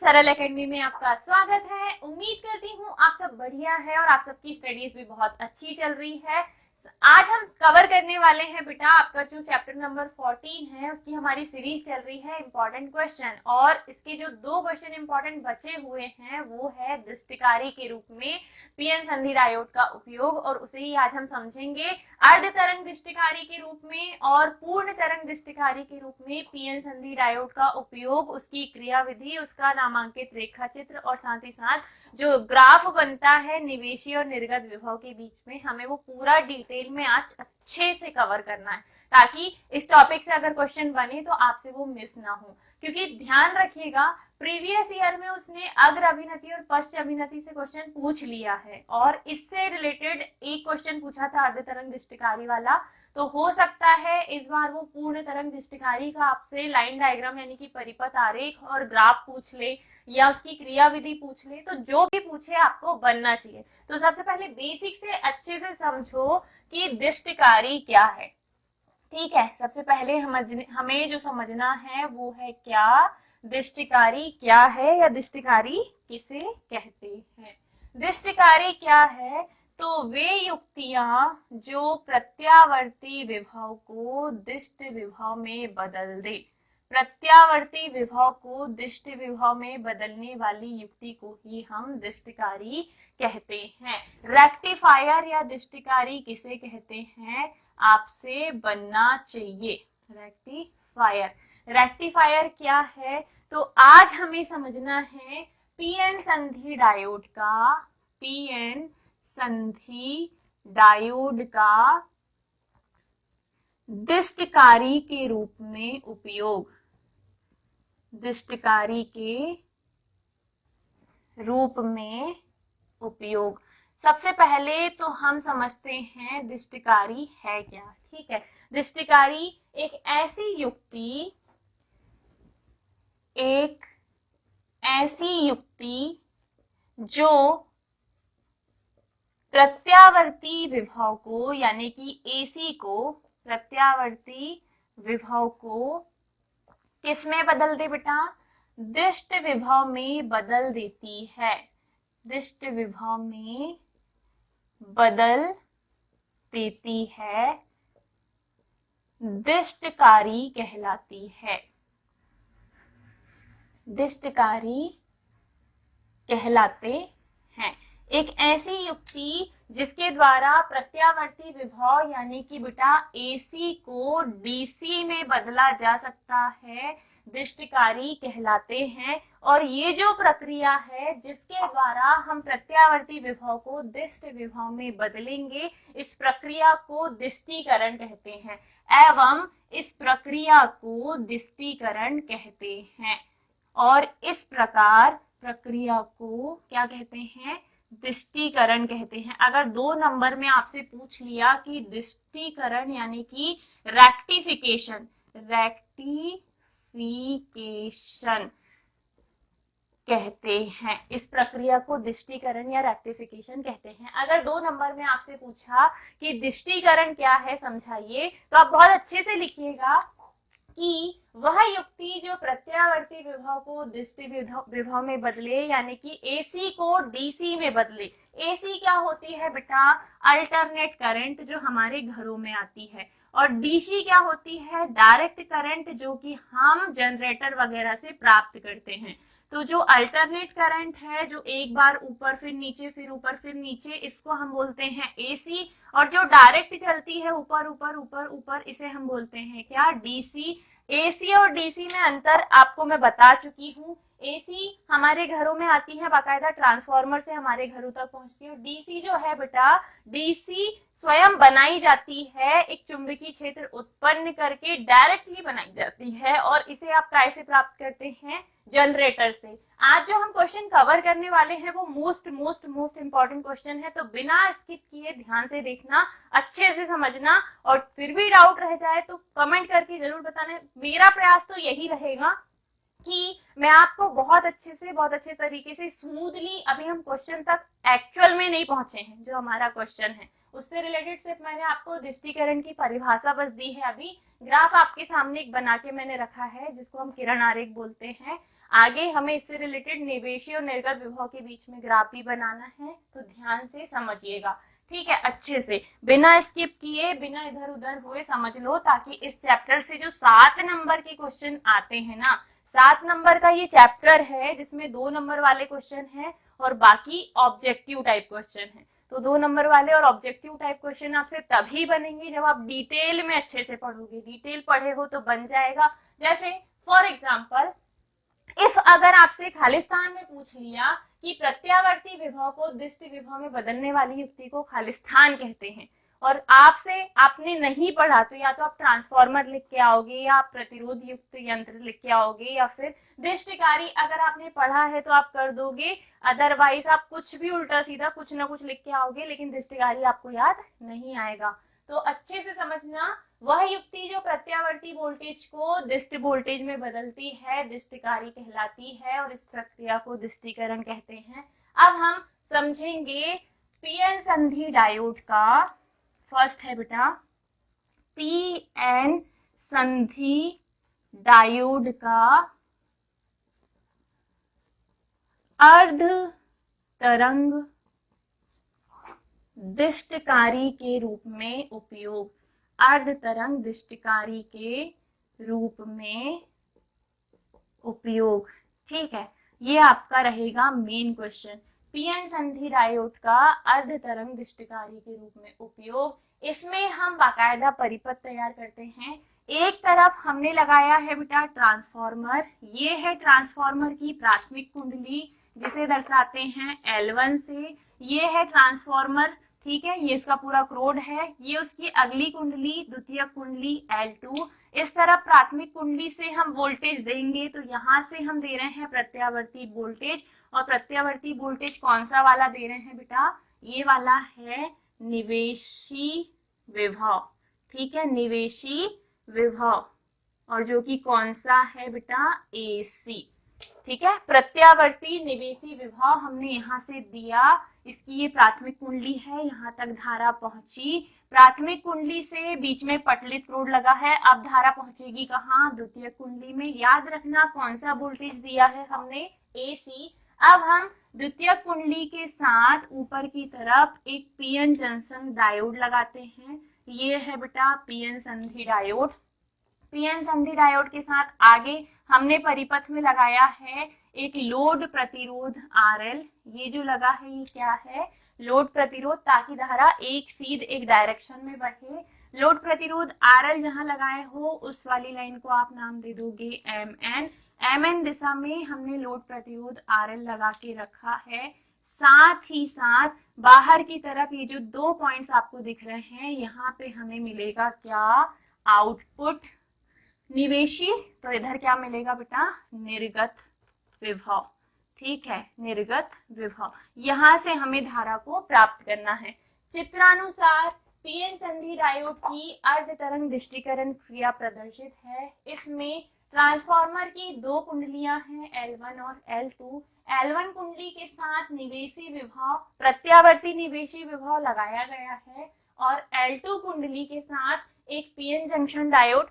सरल एकेडमी में आपका स्वागत है। उम्मीद करती हूँ आप सब बढ़िया है और आप सबकी स्टडीज भी बहुत अच्छी चल रही है। आज हम कवर करने वाले हैं बेटा आपका जो चैप्टर नंबर 14 है उसकी हमारी सीरीज चल रही है इम्पोर्टेंट क्वेश्चन, और इसके जो दो क्वेश्चन इम्पोर्टेंट बचे हुए हैं वो है दृष्टिकारी के रूप में पीएन संधि डायोड का उपयोग, और उसे ही आज हम समझेंगे। अर्ध तरंग दृष्टिकारी के रूप में और पूर्ण तरंग दृष्टिकारी के रूप में पीएन संधि डायोड का उपयोग, उसकी क्रियाविधि, उसका नामांकित रेखा चित्र और साथ ही साथ जो ग्राफ बनता है निवेशी और निर्गत विभव के बीच में, हमें वो पूरा डिटेल में आज अच्छे से कवर करना है ताकि इस टॉपिक से अगर क्वेश्चन बने तो आपसे वो मिस ना हो। क्योंकि ध्यान रखिएगा प्रीवियस ईयर में उसने अग्र अभिनति और पश्च अभिनति से क्वेश्चन पूछ लिया है और इससे रिलेटेड एक क्वेश्चन पूछा था अर्ध तरंग दृष्टिकारी वाला। तो हो सकता है इस बार वो पूर्ण तरंग दृष्टिकारी का आपसे लाइन डायग्राम यानी कि परिपथ आरेख और ग्राफ पूछ ले या उसकी क्रियाविधि पूछ ले, तो जो भी पूछे आपको बनना चाहिए। तो सबसे पहले बेसिक से अच्छे से समझो कि दृष्टिकारी क्या है। ठीक है, सबसे पहले हमें जो समझना है वो है क्या दृष्टिकारी क्या है या दृष्टिकारी किसे कहते हैं। दृष्टिकारी क्या है? तो वे युक्तियां जो प्रत्यावर्ती विभव को दिष्ट विभव में बदल दे। प्रत्यावर्ती विभव को दिष्ट विभव में बदलने वाली युक्ति को ही हम दृष्टिकारी कहते हैं। रेक्टिफायर या दृष्टिकारी किसे कहते हैं आपसे बनना चाहिए। रेक्टिफायर, रेक्टिफायर क्या है? तो आज हमें समझना है पीएन संधि डायोड का, पीएन संधि डायोड का दृष्टिकारी के रूप में उपयोग, दृष्टिकारी के रूप में उपयोग। सबसे पहले तो हम समझते हैं दृष्टिकारी है क्या। ठीक है, दृष्टिकारी एक ऐसी युक्ति जो प्रत्यावर्ती विभव को यानी कि एसी को, प्रत्यावर्ती विभव को किस में बदल दे बेटा? दिष्ट विभव में बदल देती है। दिष्ट विभव में बदल देती है, दृष्टिकारी कहलाती है। दृष्टिकारी कहलाते हैं। एक ऐसी युक्ति जिसके द्वारा प्रत्यावर्ती विभव यानी कि बेटा एसी को डीसी में बदला जा सकता है, दृष्टिकारी कहलाते हैं। और ये जो प्रक्रिया है जिसके द्वारा हम प्रत्यावर्ती विभव को दिष्ट विभव में बदलेंगे, इस प्रक्रिया को दिष्टीकरण कहते हैं एवं इस प्रक्रिया को दिष्टीकरण कहते हैं। और इस प्रकार प्रक्रिया को क्या कहते हैं? दृष्टिकरण कहते हैं। अगर 2 नंबर में आपसे पूछ लिया कि दृष्टिकरण यानी कि रेक्टिफिकेशन, रेक्टिफिकेशन कहते हैं, इस प्रक्रिया को दृष्टिकरण या रेक्टिफिकेशन कहते हैं। अगर 2 नंबर में आपसे पूछा कि दृष्टिकरण क्या है समझाइए, तो आप बहुत अच्छे से लिखिएगा कि वह युक्ति जो प्रत्यावर्ती विभव को दिष्ट विभव में बदले यानी कि एसी को डीसी में बदले। एसी क्या होती है बेटा? अल्टरनेट करंट जो हमारे घरों में आती है, और डीसी क्या होती है? डायरेक्ट करंट जो कि हम जनरेटर वगैरह से प्राप्त करते हैं। तो जो अल्टरनेट करंट है जो एक बार ऊपर फिर नीचे फिर ऊपर फिर नीचे, इसको हम बोलते हैं एसी। और जो डायरेक्ट चलती है ऊपर ऊपर ऊपर ऊपर, इसे हम बोलते हैं क्या? डीसी। एसी और डीसी में अंतर आपको मैं बता चुकी हूँ। एसी हमारे घरों में आती है बाकायदा ट्रांसफार्मर से हमारे घरों तक पहुंचती है, और डीसी जो है बेटा, डीसी स्वयं बनाई जाती है, एक चुंबकीय क्षेत्र उत्पन्न करके डायरेक्टली बनाई जाती है, और इसे आप कैसे प्राप्त करते हैं? जनरेटर से। आज जो हम क्वेश्चन कवर करने वाले हैं वो मोस्ट इंपॉर्टेंट क्वेश्चन है, तो बिना स्किप किए ध्यान से देखना, अच्छे से समझना, और फिर भी डाउट रह जाए तो कमेंट करके जरूर बताना। मेरा प्रयास तो यही रहेगा कि मैं आपको बहुत अच्छे तरीके से स्मूथली, अभी हम क्वेश्चन तक एक्चुअल में नहीं पहुंचे हैं, जो हमारा क्वेश्चन है उससे रिलेटेड सिर्फ मैंने आपको दृष्टिकरण की परिभाषा बस दी है। अभी ग्राफ आपके सामने एक बना के मैंने रखा है जिसको हम किरण आरेख बोलते हैं। आगे हमें इससे रिलेटेड निवेशी और निर्गत विभव के बीच में ग्राफ भी बनाना है, तो ध्यान से समझिएगा, ठीक है, अच्छे से, बिना स्किप किए, बिना इधर उधर हुए समझ लो, ताकि इस चैप्टर से जो 7 नंबर के क्वेश्चन आते हैं ना, 7 नंबर का ये चैप्टर है जिसमें 2 नंबर वाले क्वेश्चन हैं और बाकी ऑब्जेक्टिव टाइप क्वेश्चन है। तो 2 नंबर वाले और ऑब्जेक्टिव टाइप क्वेश्चन आपसे तभी बनेंगे जब आप डिटेल में अच्छे से पढ़ोगे। डिटेल पढ़े हो तो बन जाएगा। जैसे फॉर एग्जाम्पल, इफ अगर आपसे खालिस्तान में पूछ लिया कि प्रत्यावर्ती विभव को दिष्ट विभव में बदलने वाली युक्ति को खालिस्तान कहते हैं, और आपने नहीं पढ़ा, तो या तो आप ट्रांसफॉर्मर लिख के आओगे, या आप प्रतिरोध युक्त यंत्र लिख के आओगे, या फिर दिष्टकारी अगर आपने पढ़ा है तो आप कर दोगे, अदरवाइज आप कुछ भी उल्टा सीधा कुछ ना कुछ लिख के आओगे, लेकिन दिष्टकारी आपको याद नहीं आएगा। तो अच्छे से समझना, वह युक्ति जो प्रत्यावर्ती वोल्टेज को दिष्ट वोल्टेज में बदलती है दिष्टकारी कहलाती है, और इस प्रक्रिया को दिष्टीकरण कहते हैं। अब हम समझेंगे पीएन संधि डायोड का। फर्स्ट है बेटा पीएन संधि डायोड का अर्ध तरंग दिष्टकारी के रूप में उपयोग। अर्ध तरंग दिष्टकारी के रूप में उपयोग, ठीक है, ये आपका रहेगा मेन क्वेश्चन। पीएन संधि डायोड का अर्ध तरंग दिष्टकारी के रूप में उपयोग। इसमें हम बाकायदा परिपथ तैयार करते हैं। एक तरफ हमने लगाया है बेटा ट्रांसफॉर्मर, ये है ट्रांसफॉर्मर की प्राथमिक कुंडली जिसे दर्शाते हैं L1 से, ये है ट्रांसफॉर्मर, ठीक है, ये इसका पूरा क्रोड है, ये उसकी अगली कुंडली द्वितीयक कुंडली L2। इस तरफ प्राथमिक कुंडली से हम वोल्टेज देंगे, तो यहाँ से हम दे रहे हैं प्रत्यावर्ती वोल्टेज, और प्रत्यावर्ती वोल्टेज कौन सा वाला दे रहे हैं बेटा, ये वाला है निवेशी विभव, ठीक है, निवेशी विभव, और जो कि कौन सा है बेटा AC, ठीक है, प्रत्यावर्ती निवेशी विभव हमने यहाँ से दिया। इसकी ये प्राथमिक कुंडली है, यहाँ तक धारा पहुंची, प्राथमिक कुंडली से बीच में पटलित रोड लगा है, अब धारा पहुंचेगी कहाँ, द्वितीय कुंडली में। याद रखना कौन सा वोल्टेज दिया है हमने, AC। अब हम द्वितीय कुंडली के साथ ऊपर की तरफ एक पीएन जंक्शन डायोड लगाते हैं, ये है बेटा पीएन संधि डायोड। पीएन संधि डायोड के साथ आगे हमने परिपथ में लगाया है एक लोड प्रतिरोध RL, ये जो लगा है ये क्या है, लोड प्रतिरोध, ताकि धारा एक सीध एक डायरेक्शन में बहे। लोड प्रतिरोध RL जहां लगाए हो उस वाली लाइन को आप नाम दे दोगे MN। MN दिशा में हमने लोड प्रतिरोध RL लगा के रखा है। साथ ही साथ बाहर की तरफ ये जो 2 पॉइंट्स आपको दिख रहे हैं, यहाँ पे हमें मिलेगा क्या, आउटपुट निवेशी, तो इधर क्या मिलेगा बेटा, निर्गत विभव, ठीक है, निर्गत विभव। यहां से हमें धारा को प्राप्त करना है। चित्रानुसार पीएन संधि डायोड की अर्ध तरंग दिष्टीकरण क्रिया प्रदर्शित है। इसमें ट्रांसफॉर्मर की 2 कुंडलियां हैं, L1 और L2। L1 कुंडली के साथ निवेशी विभव, प्रत्यावर्ती निवेशी विभव लगाया गया है, और L2 कुंडली के साथ एक पीएन जंक्शन डायोड,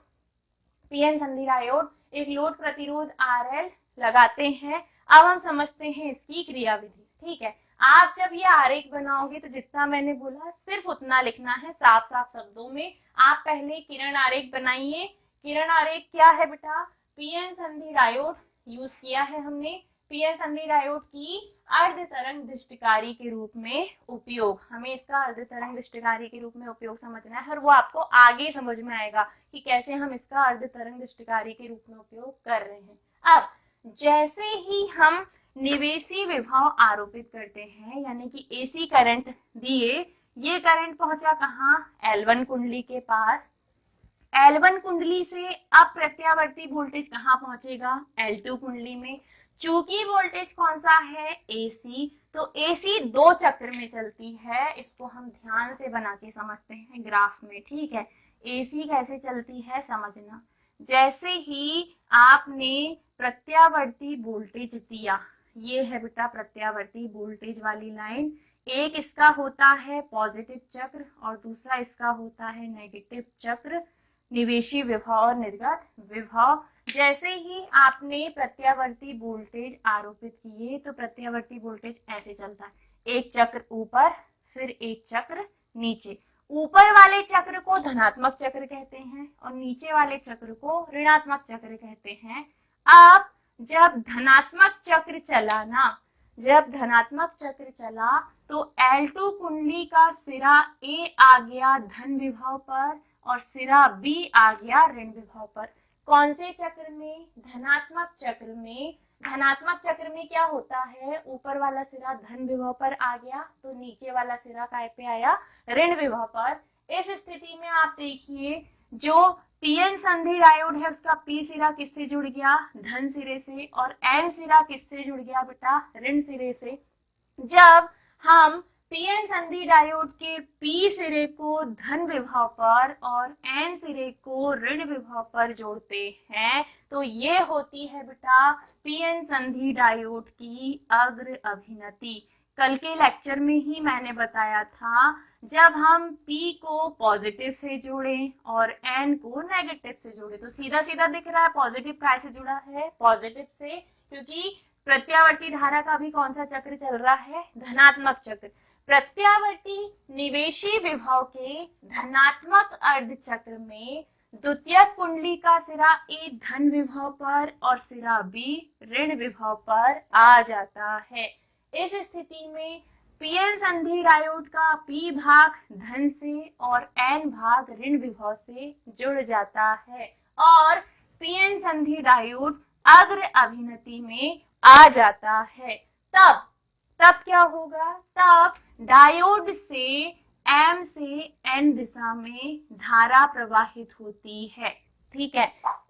पीएन संधि डायोड, एक लोड प्रतिरोध RL लगाते हैं। अब हम समझते हैं इसकी क्रियाविधि, ठीक है। आप जब ये आरेख बनाओगे तो जितना मैंने बोला सिर्फ उतना लिखना है साफ साफ शब्दों में। आप पहले किरण आरेख बनाइए। किरण आरेख क्या है बेटा, पीएन संधि डायोड यूज किया है हमने, पीएन संधि डायोड की अर्ध तरंग दिष्टकारी के रूप में उपयोग। हमें इसका अर्ध तरंग दिष्टकारी के रूप में उपयोग समझना है, और वो आपको आगे समझ में आएगा कि कैसे हम इसका अर्ध तरंग दिष्टकारी के रूप में उपयोग कर रहे हैं। अब जैसे ही हम निवेशी विभव आरोपित करते हैं, यानी कि AC करंट दिए, ये करंट पहुंचा कहाँ, L1 कुंडली के पास। L1 कुंडली से अब प्रत्यावर्ती वोल्टेज कहाँ पहुंचेगा, L2 कुंडली में। चूंकि वोल्टेज कौन सा है, AC, तो AC 2 चक्र में चलती है। इसको हम ध्यान से बना के समझते हैं ग्राफ में, ठीक है। AC कैसे चलती है समझना। जैसे ही आपने प्रत्यावर्ती वोल्टेज दिया, ये है बेटा प्रत्यावर्ती वोल्टेज वाली लाइन, एक इसका होता है पॉजिटिव चक्र और दूसरा इसका होता है नेगेटिव चक्र, निवेशी विभव और निर्गत विभव। जैसे ही आपने प्रत्यावर्ती वोल्टेज आरोपित किए तो प्रत्यावर्ती वोल्टेज ऐसे चलता है, एक चक्र ऊपर फिर एक चक्र नीचे। ऊपर वाले चक्र को धनात्मक चक्र कहते हैं और नीचे वाले चक्र को ऋणात्मक चक्र कहते हैं। अब जब धनात्मक चक्र चला ना, जब धनात्मक चक्र चला तो L2 कुंडली का सिरा A आ गया धन विभव पर और सिरा B आ गया ऋण विभव पर। कौन से चक्र में? धनात्मक चक्र में। धनात्मक चक्र में क्या होता है, ऊपर वाला सिरा धन विभव पर आ गया तो नीचे वाला सिरा काय पे आया, ऋण विभव पर। इस स्थिति में आप देखिए जो पीएन संधि डायोड है उसका पी सिरा किससे जुड़ गया, धन सिरे से, और एन सिरा किससे जुड़ गया बेटा, ऋण सिरे से। जब हम पीएन संधि डायोड के पी सिरे को धन विभव पर और एन सिरे को ऋण विभव पर जोड़ते हैं तो ये होती है बेटा पीएन संधि डायोड की अग्र अभिनति। कल के लेक्चर में ही मैंने बताया था जब हम P को पॉजिटिव से जोड़ें और N को नेगेटिव से जोड़ें तो सीधा सीधा दिख रहा है पॉजिटिव कैसे जुड़ा है, पॉजिटिव से, क्योंकि प्रत्यावर्ती धारा का भी कौन सा चक्र चल रहा है, धनात्मक चक्र। प्रत्यावर्ती निवेशी विभव के धनात्मक अर्ध चक्र में द्वितीयक कुंडली का सिरा A धन विभव पर और सिरा B ऋण विभव पर आ जाता है। इस स्थिति में पीएन संधि डायोड का P भाग धन से और N भाग ऋण विभव से जुड़ जाता है और पीएन संधि डायोड अग्र अभिनति में आ जाता है। तब क्या होगा, तब डायोड से M से N दिशा में धारा प्रवाहित होती है। ठीक है,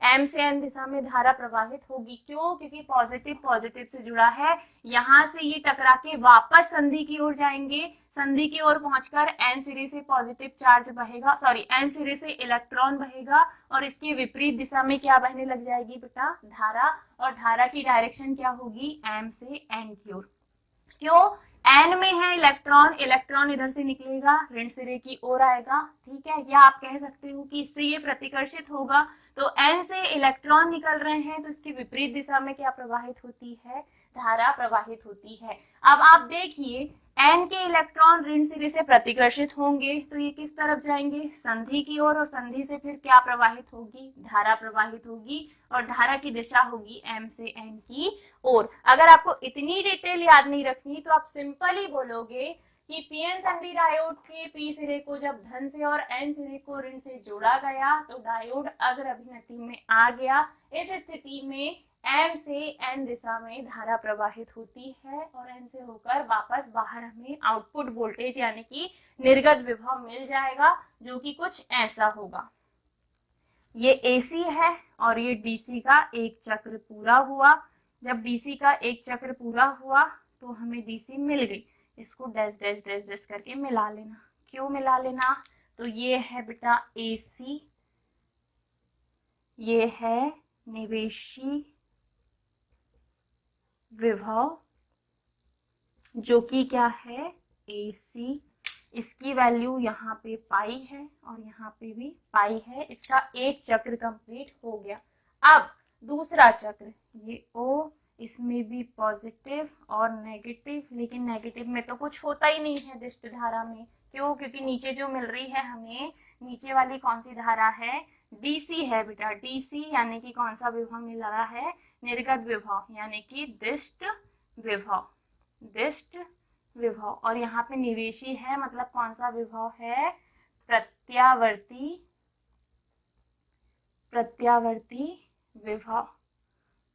M से N दिशा में धारा प्रवाहित होगी। क्यों? क्योंकि पॉजिटिव पॉजिटिव से जुड़ा है। यहां से ये टकरा के वापस संधि की ओर जाएंगे, संधि की ओर पहुंचकर N सिरे से पॉजिटिव चार्ज बहेगा, सॉरी N सिरे से इलेक्ट्रॉन बहेगा और इसके विपरीत दिशा में क्या बहने लग जाएगी बेटा, धारा। और धारा की डायरेक्शन क्या होगी, M से N की ओर। क्यों? N में है इलेक्ट्रॉन, इलेक्ट्रॉन इधर से निकलेगा ऋण सिरे की ओर आएगा। ठीक है, या आप कह सकते हो कि इससे ये प्रतिकर्षित होगा तो N से इलेक्ट्रॉन निकल रहे हैं तो इसकी विपरीत दिशा में क्या प्रवाहित होती है, धारा प्रवाहित होती है। अब आप देखिए N के इलेक्ट्रॉन ऋण सिरे से प्रतिकर्षित होंगे तो ये किस तरफ जाएंगे, संधि की ओर, और संधि से फिर क्या प्रवाहित होगी, धारा प्रवाहित होगी और धारा की दिशा होगी M से N की ओर। अगर आपको इतनी डिटेल याद नहीं रखनी तो आप सिंपली बोलोगे कि पीएन संधि डायोड के पी सिरे को जब धन से और एन सिरे को ऋण से जोड़ा गया तो डायोड अग्र अभिनति में आ गया। इस स्थिति में M से N दिशा में धारा प्रवाहित होती है और N से होकर वापस बाहर हमें आउटपुट वोल्टेज यानी कि निर्गत विभव मिल जाएगा जो कि कुछ ऐसा होगा। ये AC है और ये DC का एक चक्र पूरा हुआ। जब DC का एक चक्र पूरा हुआ तो हमें DC मिल गई, इसको डैश डैश डैश डैश करके मिला लेना। क्यों मिला लेना, तो ये है बेटा AC, ये है निवेशी विभव जो कि क्या है AC, इसकी वैल्यू यहाँ पे पाई है और यहाँ पे भी पाई है। इसका एक चक्र कंप्लीट हो गया। अब दूसरा चक्र, ये O, इसमें भी पॉजिटिव और नेगेटिव, लेकिन नेगेटिव में तो कुछ होता ही नहीं है दिष्ट धारा में। क्यों? क्योंकि नीचे जो मिल रही है हमें, नीचे वाली कौन सी धारा है, DC है बेटा। DC यानी कि कौन सा विभव मिल रहा है, निर्गत विभव यानी कि दिष्ट विभव, दिष्ट विभव। और यहाँ पे निवेशी है मतलब कौन सा विभव है, प्रत्यावर्ती, प्रत्यावर्ती विभव।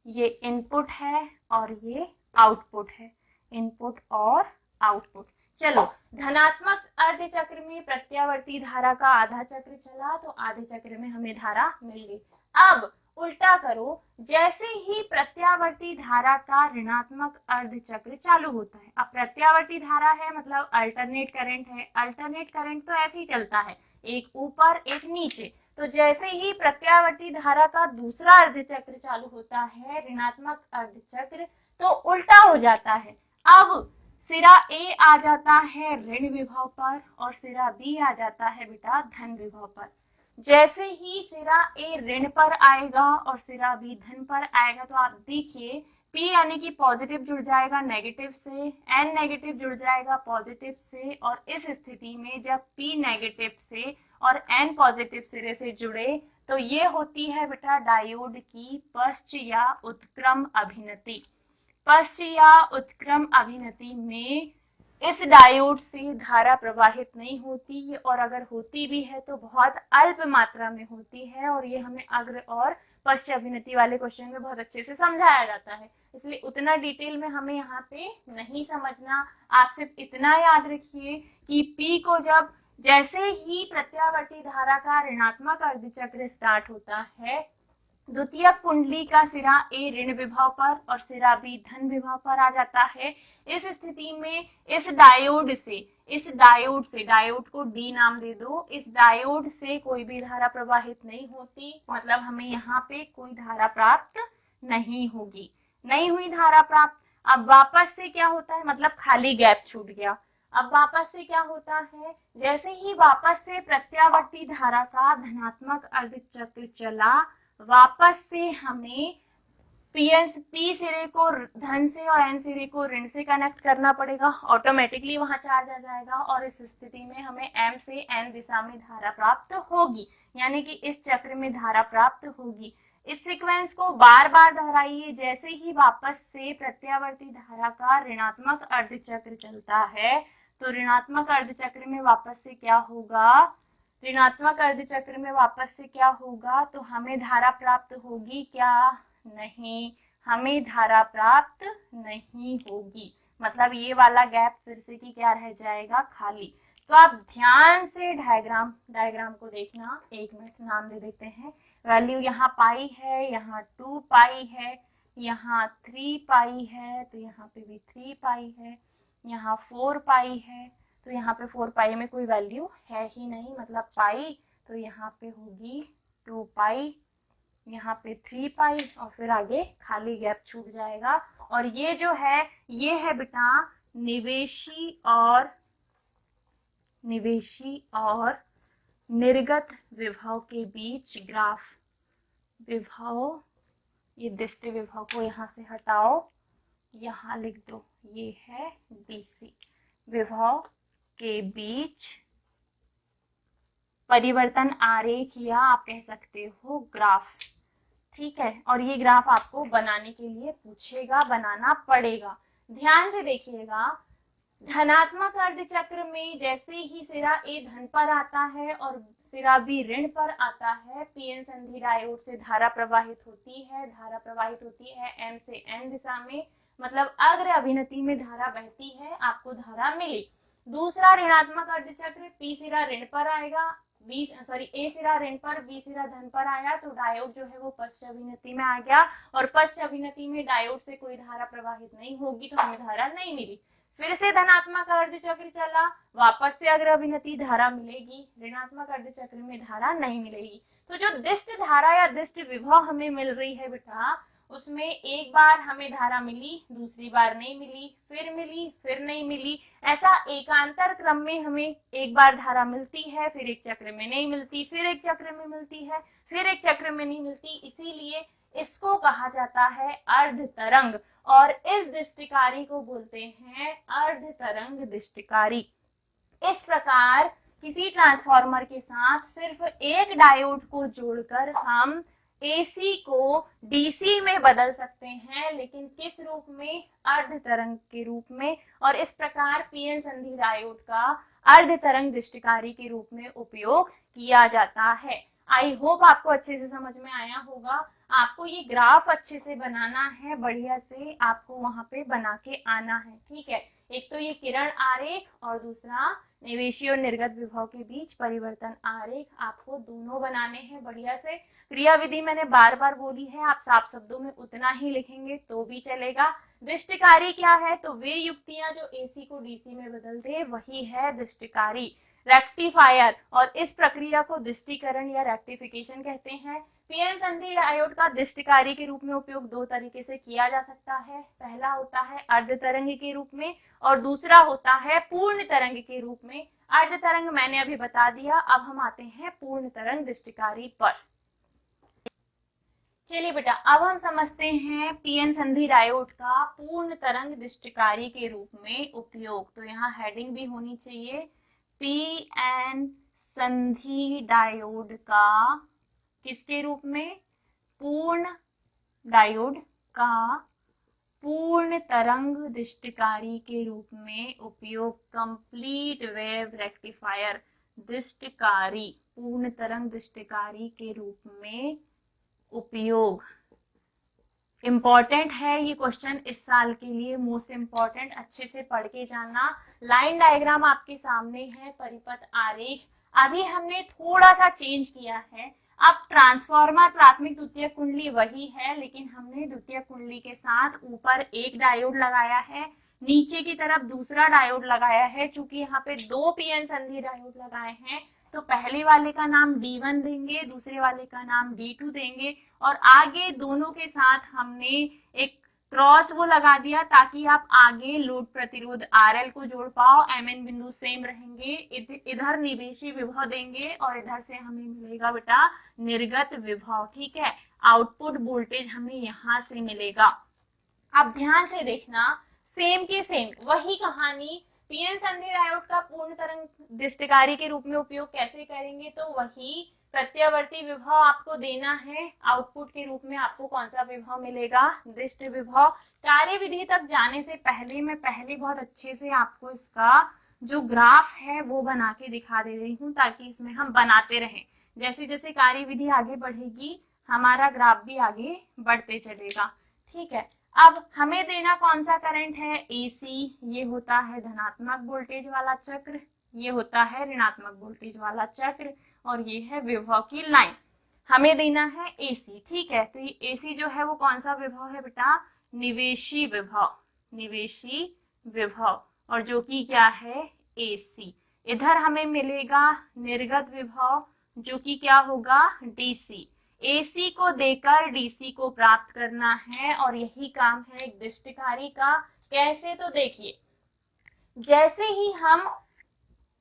ये इनपुट है और ये आउटपुट है, इनपुट और आउटपुट। चलो, धनात्मक अर्ध चक्र में प्रत्यावर्ती धारा का आधा चक्र चला तो आधे चक्र में हमें धारा मिल गई। अब उल्टा करो, जैसे ही प्रत्यावर्ती धारा का ऋणात्मक अर्ध चक्र चालू होता है। अब प्रत्यावर्ती धारा है मतलब अल्टरनेट करंट है, अल्टरनेट करंट तो ऐसे ही चलता है, एक ऊपर एक नीचे। तो जैसे ही प्रत्यावर्ती धारा का दूसरा अर्धचक्र चालू होता है, ऋणात्मक अर्धचक्र, तो उल्टा हो जाता है। अब सिरा A आ जाता है ऋण विभव पर और सिरा B आ जाता है बेटा धन विभव पर। जैसे ही सिरा ए ऋण पर आएगा और सिरा बी धन पर आएगा तो आप देखिए P यानी कि पॉजिटिव जुड़ जाएगा नेगेटिव से, N नेगेटिव जुड़ जाएगा पॉजिटिव से, और इस स्थिति में जब P नेगेटिव से और N पॉजिटिव सिरे से जुड़े तो ये होती है बेटा डायोड की पश्च या उत्क्रम अभिनति। पश्च या उत्क्रम अभिनति में इस डायोड से धारा प्रवाहित नहीं होती, और अगर होती भी है तो बहुत अल्प मात्रा में होती है, और ये हमें अग्र और पश्च अभिनति वाले क्वेश्चन में बहुत अच्छे से समझाया जाता है, इसलिए उतना डिटेल में हमें यहाँ पे नहीं समझना। आप सिर्फ इतना याद रखिए कि P को जब जैसे ही प्रत्यावर्ती धारा का ऋणात्मक अर्धचक्र स्टार्ट होता है, द्वितीयक कुंडली का सिरा ए ऋण विभव पर और सिरा बी धन विभव पर आ जाता है। इस स्थिति में इस डायोड से डायोड को डी नाम दे दो, इस डायोड से कोई भी धारा प्रवाहित नहीं होती, मतलब हमें यहाँ पे कोई धारा प्राप्त नहीं होगी, नहीं हुई धारा प्राप्त। अब वापस से क्या होता है, मतलब खाली गैप छूट गया। अब वापस से क्या होता है, जैसे ही वापस से प्रत्यावर्ती धारा का धनात्मक अर्धचक्र चला, वापस से हमें पी सिरे को धन से और एन सिरे को ऋण से कनेक्ट करना पड़ेगा, ऑटोमेटिकली वहां चार्ज आ जाएगा, और इस स्थिति में हमें एम से एन दिशा में धारा प्राप्त होगी, यानी कि इस चक्र में धारा प्राप्त होगी। इस सीक्वेंस को बार बार दोहराइए। जैसे ही वापस से प्रत्यावर्ती धारा का ऋणात्मक अर्धचक्र चलता है तो ऋणात्मक अर्धचक्र में वापस से क्या होगा, ऋणात्मक अर्धचक्र में वापस से क्या होगा, तो हमें धारा प्राप्त होगी क्या, नहीं, हमें धारा प्राप्त नहीं होगी, मतलब ये वाला गैप फिर से की क्या रह जाएगा, खाली। तो आप ध्यान से डायग्राम को देखना, एक मिनट नाम दे देते हैं। वैल्यू यहाँ पाई है, यहाँ 2 पाई है, यहाँ 3 पाई है, तो यहाँ पे भी 3 पाई है, यहाँ 4 पाई है, तो यहाँ पे 4 पाई में कोई वैल्यू है ही नहीं, मतलब पाई, तो यहाँ पे होगी 2 पाई, यहाँ पे 3 पाई, और फिर आगे खाली गैप छूट जाएगा। और ये जो है ये है बेटा निवेशी और निर्गत विभव के बीच ग्राफ। विभव, ये दिष्ट विभव को यहाँ से हटाओ, यहाँ लिख दो, ये है डीसी, विभव के बीच परिवर्तन आरेख, या आप कह सकते हो ग्राफ, ठीक है। और ये ग्राफ आपको बनाने के लिए पूछेगा, बनाना पड़ेगा। ध्यान से देखिएगा, धनात्मक अर्धचक्र में जैसे ही सिरा ए धन पर आता है और सिरा बी ऋण पर आता है, पीएन संधि डायोड से धारा प्रवाहित होती है एम से एन दिशा में, मतलब अग्र अभिनति में धारा बहती है, आपको धारा मिली। दूसरा ऋणात्मक अर्धचक्र, पी सिरा ऋण पर आएगा, ए सिरा ऋण पर, बी सिरा धन पर आया, तो डायोड जो है वो पश्च अभिनति में आ गया, और पश्च अभिनति में डायोड से कोई धारा प्रवाहित नहीं होगी, तो हमें धारा नहीं मिली। फिर से धनात्मक अर्धचक्र चला, वापस से अग्र अभिनति, धारा मिलेगी, ऋणात्मक अर्धचक्र में धारा नहीं मिलेगी। तो जो दिष्ट धारा या दिष्ट विभव हमें मिल रही है बेटा, उसमें एक बार हमें धारा मिली, दूसरी बार नहीं मिली, फिर नहीं मिली, ऐसा एकांतर क्रम में हमें एक बार धारा मिलती है, फिर एक चक्र में नहीं मिलती, फिर एक चक्र में मिलती है, फिर एक चक्र में नहीं मिलती, इसीलिए इसको कहा जाता है अर्ध तरंग, और इस दिष्टिकारी को बोलते हैं अर्ध तरंग दिष्टिकारी। इस प्रकार किसी ट्रांसफार्मर के साथ सिर्फ एक डायोड को जोड़कर हम AC को DC में बदल सकते हैं, लेकिन किस रूप में, अर्ध तरंग के रूप में, और इस प्रकार पीएन संधि डायोड का अर्ध तरंग दिष्टिकारी के रूप में उपयोग किया जाता है। आई होप आपको अच्छे से समझ में आया होगा। आपको ये ग्राफ अच्छे से बनाना है, बढ़िया से आपको वहां पे बना के आना है, ठीक है। एक तो ये किरण आरेख और दूसरा निवेशी और निर्गत विभव के बीच परिवर्तन आरेख, आपको दोनों बनाने हैं बढ़िया से। क्रिया विधि मैंने बार बार बोली है, आप साफ शब्दों में उतना ही लिखेंगे तो भी चलेगा। दिष्टिकारी क्या है, तो वे युक्तियां जो AC को DC में बदल दे वही है दिष्टिकारी। रेक्टिफायर, और इस प्रक्रिया को दिष्टिकरण या रेक्टिफिकेशन कहते हैं। पीएन संधि डायोड का दिष्टकारी के रूप में उपयोग दो तरीके से किया जा सकता है। पहला होता है अर्ध तरंग के रूप में और दूसरा होता है पूर्ण तरंग के रूप में। अर्ध तरंग मैंने अभी बता दिया, अब हम आते हैं पूर्ण तरंग दिष्टकारी पर। चलिए बेटा, अब हम समझते हैं पीएन संधि डायोड का पूर्ण तरंग दिष्टकारी के रूप में उपयोग। तो यहाँ हेडिंग भी होनी चाहिए, पीएन संधि डायोड का किसके रूप में, पूर्ण डायोड का पूर्ण तरंग दिष्टकारी के रूप में उपयोग। कंप्लीट वेव रेक्टिफायर दिष्टकारी, पूर्ण तरंग दिष्टकारी के रूप में उपयोग। इंपॉर्टेंट है ये क्वेश्चन इस साल के लिए, मोस्ट इंपॉर्टेंट, अच्छे से पढ़ के जाना। लाइन डायग्राम आपके सामने है, परिपथ आरेख। अभी हमने थोड़ा सा चेंज किया है, अब ट्रांसफार्मर प्राथमिक द्वितीयक कुंडली वही है, लेकिन हमने द्वितीयक कुंडली के साथ ऊपर एक डायोड लगाया है, नीचे की तरफ दूसरा डायोड लगाया है। चूंकि यहाँ पे दो पीएन संधि डायोड लगाए हैं, तो पहले वाले का नाम D1 देंगे, दूसरे वाले का नाम D2 देंगे, और आगे दोनों के साथ हमने एक क्रॉस वो लगा दिया ताकि आप आगे लोड प्रतिरोध RL को जोड़ पाओ। MN बिंदु सेम रहेंगे। इधर निवेशी विभव देंगे और इधर से हमें मिलेगा बेटा निर्गत विभव। ठीक है, आउटपुट वोल्टेज हमें यहाँ से मिलेगा। अब ध्यान से देखना, सेम के सेम वही कहानी, पीएन संधि डायोड का पूर्ण तरंग दिष्टकारी के रूप में उपयोग कैसे करेंगे, तो वही प्रत्यावर्ती विभव आपको देना है, आउटपुट के रूप में आपको कौन सा विभव मिलेगा, दिष्ट विभव। कार्यविधि तक जाने से पहले मैं बहुत अच्छे से आपको इसका जो ग्राफ है वो बना के दिखा दे रही हूँ, ताकि इसमें हम बनाते रहें। जैसे जैसे कार्यविधि आगे बढ़ेगी हमारा ग्राफ भी आगे बढ़ते चलेगा। ठीक है, अब हमें देना कौन सा करंट है, एसी। ये होता है धनात्मक वोल्टेज वाला चक्र, ये होता है ऋणात्मक वोल्टेज वाला चक्र, और ये है विभव की लाइन। हमें देना है एसी। ठीक है, तो ये एसी जो है वो कौन सा विभव है बेटा, निवेशी विभव, निवेशी विभव, और जो कि क्या है एसी। इधर हमें मिलेगा निर्गत विभव, जो कि क्या होगा डीसी। एसी को देकर डीसी को प्राप्त करना है, और यही काम है एक दिष्टकारी का। कैसे, तो देखिए,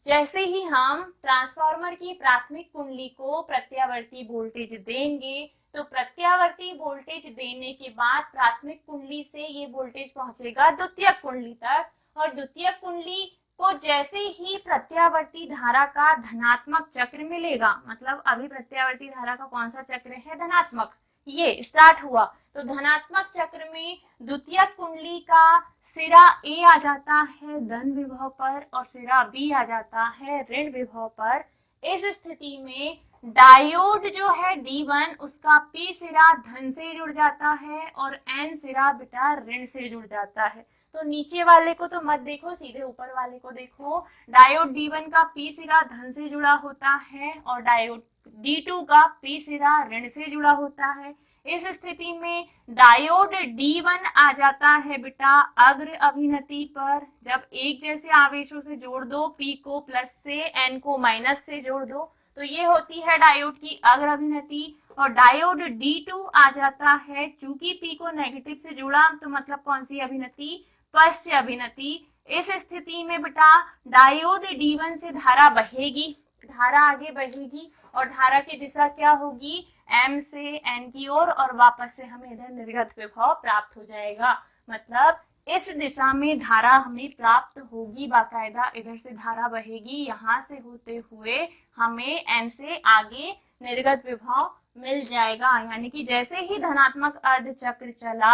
जैसे ही हम ट्रांसफार्मर की प्राथमिक कुंडली को प्रत्यावर्ती वोल्टेज देंगे, तो प्रत्यावर्ती वोल्टेज देने के बाद प्राथमिक कुंडली से ये वोल्टेज पहुंचेगा द्वितीयक कुंडली तक, और द्वितीयक कुंडली को जैसे ही प्रत्यावर्ती धारा का धनात्मक चक्र मिलेगा, मतलब अभी प्रत्यावर्ती धारा का कौन सा चक्र है, धनात्मक, ये स्टार्ट हुआ, तो धनात्मक चक्र में द्वितीयक कुंडली का सिरा A आ जाता है धन विभव पर, और सिरा B आ जाता है ऋण विभव पर। इस स्थिति में डायोड जो है D1 उसका P सिरा धन से जुड़ जाता है और N सिरा बेटा ऋण से जुड़ जाता है। तो नीचे वाले को तो मत देखो, सीधे ऊपर वाले को देखो। डायोड D1 का P सिरा धन से जुड़ा होता है और डायोड D2 का P सिरा ऋण से जुड़ा होता है। इस स्थिति में डायोड D1 आ जाता है बेटा अग्र अभिनति पर। जब एक जैसे आवेशों से जोड़ दो, P को प्लस से N को माइनस से जोड़ दो, तो ये होती है डायोड की अग्र अभिनति। और डायोड D2 आ जाता है, चूंकि P को नेगेटिव से जुड़ा तो मतलब कौन सी अभिनति, पश्च अभिनति। इस स्थिति में बेटा डायोड D1 से धारा बहेगी, धारा आगे बहेगी, और धारा की दिशा क्या होगी, M से N की ओर, और वापस से हमें इधर निर्गत विभव प्राप्त हो जाएगा। मतलब इस दिशा में धारा हमें प्राप्त होगी, बाकायदा इधर से धारा बहेगी, यहाँ से होते हुए हमें N से आगे निर्गत विभव मिल जाएगा। यानी कि जैसे ही धनात्मक अर्ध चक्र चला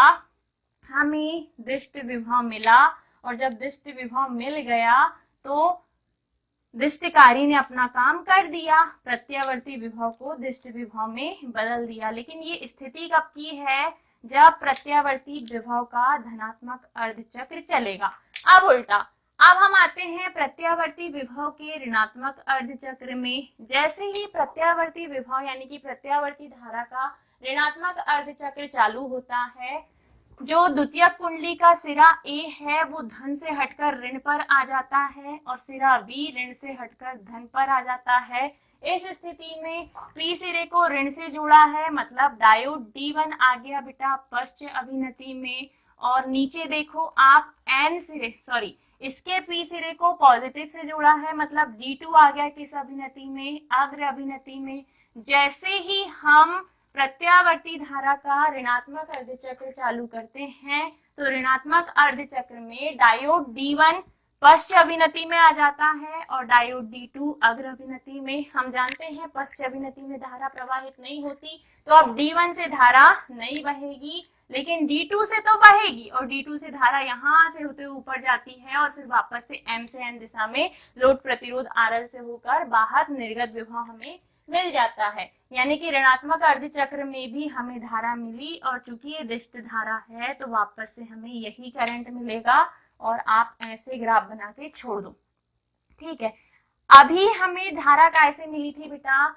हमें दिष्ट विभव मिला, और जब दिष्ट विभव मिल गया तो दिष्टकारी ने अपना काम कर दिया, प्रत्यावर्ती विभव को दिष्ट विभव में बदल दिया। लेकिन ये स्थिति कब की है, जब प्रत्यावर्ती विभव का धनात्मक अर्धचक्र चलेगा। अब उल्टा, अब हम आते हैं प्रत्यावर्ती विभव के ऋणात्मक अर्धचक्र में। जैसे ही प्रत्यावर्ती विभव यानी कि प्रत्यावर्ती धारा का ऋणात्मक अर्धचक्र चालू होता है, जो द्वितीयक कुंडली का सिरा A है वो धन से हटकर ऋण पर आ जाता है, और सिरा B ऋण से हटकर धन पर आ जाता है। इस स्थिति में पी सिरे को ऋण से जुड़ा है, मतलब डायोड D1 आ गया बेटा पश्च अभिनति में। और नीचे देखो आप एन सिरे सॉरी इसके पी सिरे को पॉजिटिव से जुड़ा है, मतलब D2 आ गया किस अभिनति में, अग्र अभिनति में। जैसे ही हम प्रत्यावर्ती धारा का ऋणात्मक अर्धचक्र चालू करते हैं तो ऋणात्मक अर्धचक्र में डायोड D1 पश्च अभिनति में आ जाता है और डायोड D2 अग्र अभिनति में। हम जानते हैं पश्च अभिनति में धारा प्रवाहित नहीं होती, तो अब D1 से धारा नहीं बहेगी, लेकिन D2 से तो बहेगी और D2 से धारा यहाँ से होते हुए ऊपर जाती है और फिर वापस से M से N दिशा में लोड प्रतिरोध RL से होकर बाहर निर्गत विभव हमें मिल जाता है। यानी कि ऋणात्मक अर्धचक्र में भी हमें धारा मिली और चूंकि ये दिष्ट धारा है तो वापस से हमें यही करंट मिलेगा और आप ऐसे ग्राफ बना के छोड़ दो। ठीक है, अभी हमें धारा कैसे मिली थी बेटा,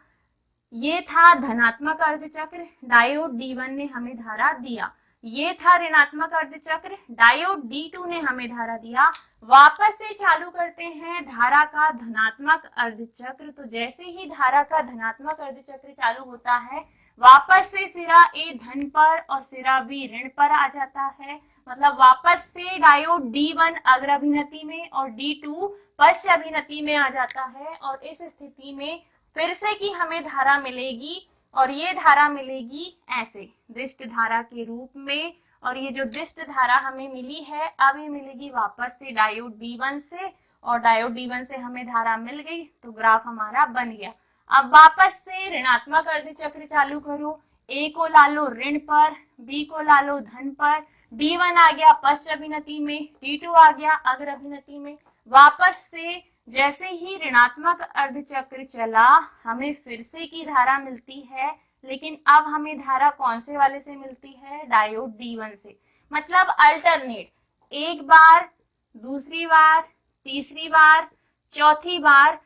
ये था धनात्मक अर्धचक्र, डायोड D1 ने हमें धारा दिया। ये था ऋणात्मक अर्धचक्र, डायोड D2 ने हमें धारा दिया। वापस से चालू करते हैं धारा का धनात्मक अर्धचक्र। तो जैसे ही धारा का धनात्मक अर्धचक्र चालू होता है वापस से सिरा A धन पर और सिरा B ऋण पर आ जाता है, मतलब वापस से डायोड D1 अग्र अभिनति में और D2 पश्च अभिनति में आ जाता है। और इस स्थिति में फिर से कि हमें धारा मिलेगी और ये धारा मिलेगी ऐसे दिष्ट धारा के रूप में। और ये जो दिष्ट धारा हमें मिली है अब ये मिलेगी वापस से डायोड D1 से और डायोड D1 से हमें धारा मिल गई तो ग्राफ हमारा बन गया। अब वापस से ऋणात्मक अर्धचक्र चालू करो, A को ला लो ऋण पर, B को ला लो धन पर, D1 आ गया पश्च अभिनति में, D2 आ गया अग्र अभिनति में। वापस से जैसे ही ऋणात्मक अर्धचक्र चला हमें फिर से की धारा मिलती है, लेकिन अब हमें धारा कौन से वाले से मिलती है, डायोड D1 से। मतलब अल्टरनेट, एक बार, दूसरी बार, तीसरी बार, चौथी बार,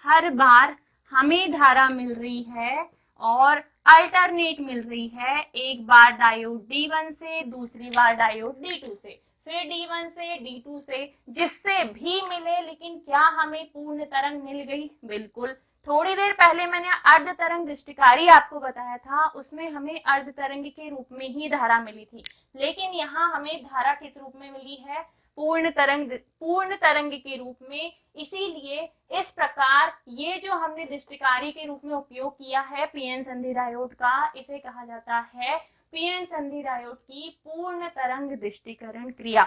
हर बार हमें धारा मिल रही है और अल्टरनेट मिल रही है। एक बार डायोड D1 से, दूसरी बार डायोड D2 से, फिर D1 से, D2 से, जिससे भी मिले। लेकिन क्या हमें पूर्ण तरंग मिल गई? बिल्कुल। थोड़ी देर पहले मैंने अर्ध तरंग दृष्टिकारी आपको बताया था, उसमें हमें अर्ध तरंग के रूप में ही धारा मिली थी, लेकिन यहाँ हमें धारा किस रूप में मिली है, पूर्ण तरंग के रूप में। इसीलिए इस प्रकार ये जो हमने दृष्टिकारी के रूप में उपयोग किया है पीएन संधि डायोड का, इसे कहा जाता है पीएन संधि डायोड की पूर्ण तरंग दृष्टिकरण क्रिया।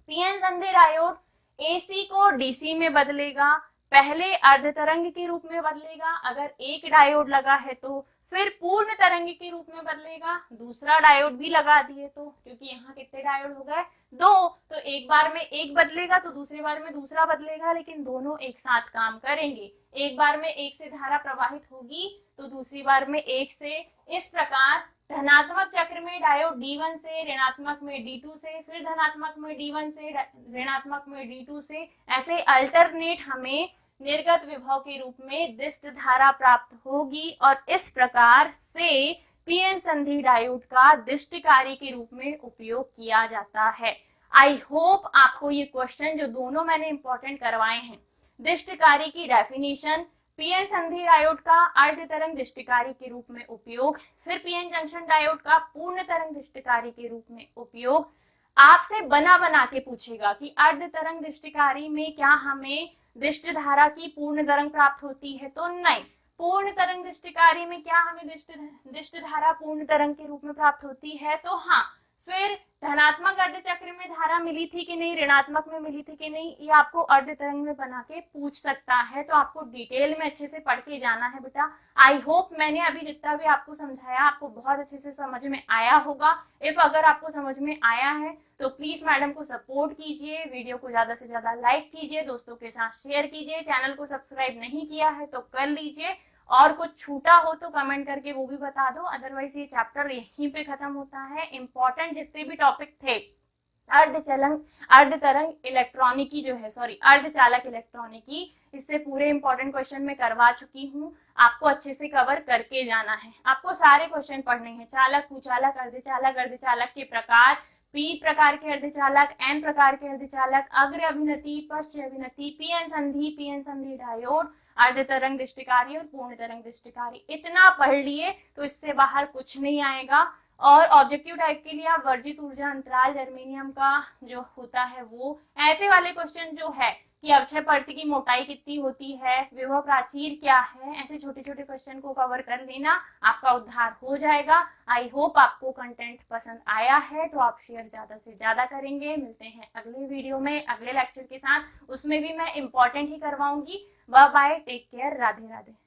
पीएन संधि डायोड एसी को डीसी में बदलेगा, पहले अर्ध तरंग के रूप में बदलेगा, अगर एक डायोड लगा है तो फिर पूर्ण तरंग के रूप में बदलेगा, दूसरा डायोड भी लगा दिए तो, क्योंकि यहाँ कितने डायोड हो गए, दो, तो एक बार में एक बदलेगा तो दूसरी बार में दूसरा बदलेगा, लेकिन दोनों एक साथ काम करेंगे। एक बार में एक से धारा प्रवाहित होगी तो दूसरी बार में एक से। इस प्रकार धनात्मक चक्र में डायोड D1 से, ऋणात्मक में D2 से, फिर धनात्मक में D1 से, ऋणात्मक में D2 से, ऐसे अल्टरनेट हमें निर्गत विभव के रूप में दिष्ट धारा प्राप्त होगी और इस प्रकार से पीएन संधि डायोड का दिष्टकारी के रूप में उपयोग किया जाता है। आई होप आपको ये क्वेश्चन जो दोनों मैंने इंपॉर्टेंट करवाए हैं, दिष्टकारी की डेफिनेशन, पीएन संधि डायोड का अर्ध तरंग दृष्टिकारी के रूप में उपयोग, फिर पीएन जंक्शन डायोड का पूर्ण तरंग दृष्टिकारी के रूप में उपयोग, आपसे बना के पूछेगा कि अर्ध तरंग दृष्टिकारी में क्या हमें दिष्ट धारा की पूर्ण तरंग प्राप्त होती है, तो नहीं। पूर्ण तरंग दृष्टिकारी में क्या हमें दिष्ट धारा पूर्ण तरंग के रूप में प्राप्त होती है, तो हाँ। फिर धनात्मक अर्धचक्र में धारा मिली थी कि नहीं, ऋणात्मक में मिली थी कि नहीं, ये आपको अर्ध तरंग में बना के पूछ सकता है, तो आपको डिटेल में अच्छे से पढ़ के जाना है बेटा। आई होप मैंने अभी जितना भी आपको समझाया आपको बहुत अच्छे से समझ में आया होगा। इफ अगर आपको समझ में आया है तो प्लीज मैडम को सपोर्ट कीजिए, वीडियो को ज्यादा से ज्यादा लाइक कीजिए, दोस्तों के साथ शेयर कीजिए, चैनल को सब्सक्राइब नहीं किया है तो कर लीजिए, और कुछ छूटा हो तो कमेंट करके वो भी बता दो। अदरवाइज ये चैप्टर यहीं पे खत्म होता है। इंपॉर्टेंट जितने भी टॉपिक थे अर्ध तरंग इलेक्ट्रॉनिकी जो है, सॉरी अर्धचालक इलेक्ट्रॉनिकी, इससे पूरे इंपॉर्टेंट क्वेश्चन में करवा चुकी हूँ। आपको अच्छे से कवर करके जाना है, आपको सारे क्वेश्चन पढ़ने हैं, चालक, कुचालक, अर्धचालक, अर्धचालक के प्रकार, पी प्रकार के अर्धचालक, एन प्रकार के अर्धचालक, अग्र अभिनति, पश्च अभिनति, पीएन संधि डायोड, अर्ध तरंग दृष्टिकारी और पूर्ण तरंग दृष्टिकारी। इतना पढ़ लिए तो इससे बाहर कुछ नहीं आएगा। और ऑब्जेक्टिव टाइप के लिए आप वर्जित ऊर्जा अंतराल जर्मेनियम का जो होता है वो, ऐसे वाले क्वेश्चन जो है कि अक्षय पर्त की मोटाई कितनी होती है, विभव प्राचीर क्या है, ऐसे छोटे छोटे क्वेश्चन को कवर कर लेना, आपका उद्धार हो जाएगा। आई होप आपको कंटेंट पसंद आया है, तो आप शेयर ज्यादा से ज्यादा करेंगे। मिलते हैं अगले वीडियो में अगले लेक्चर के साथ, उसमें भी मैं इंपॉर्टेंट ही करवाऊंगी। Bye bye, take care, Radhe Radhe.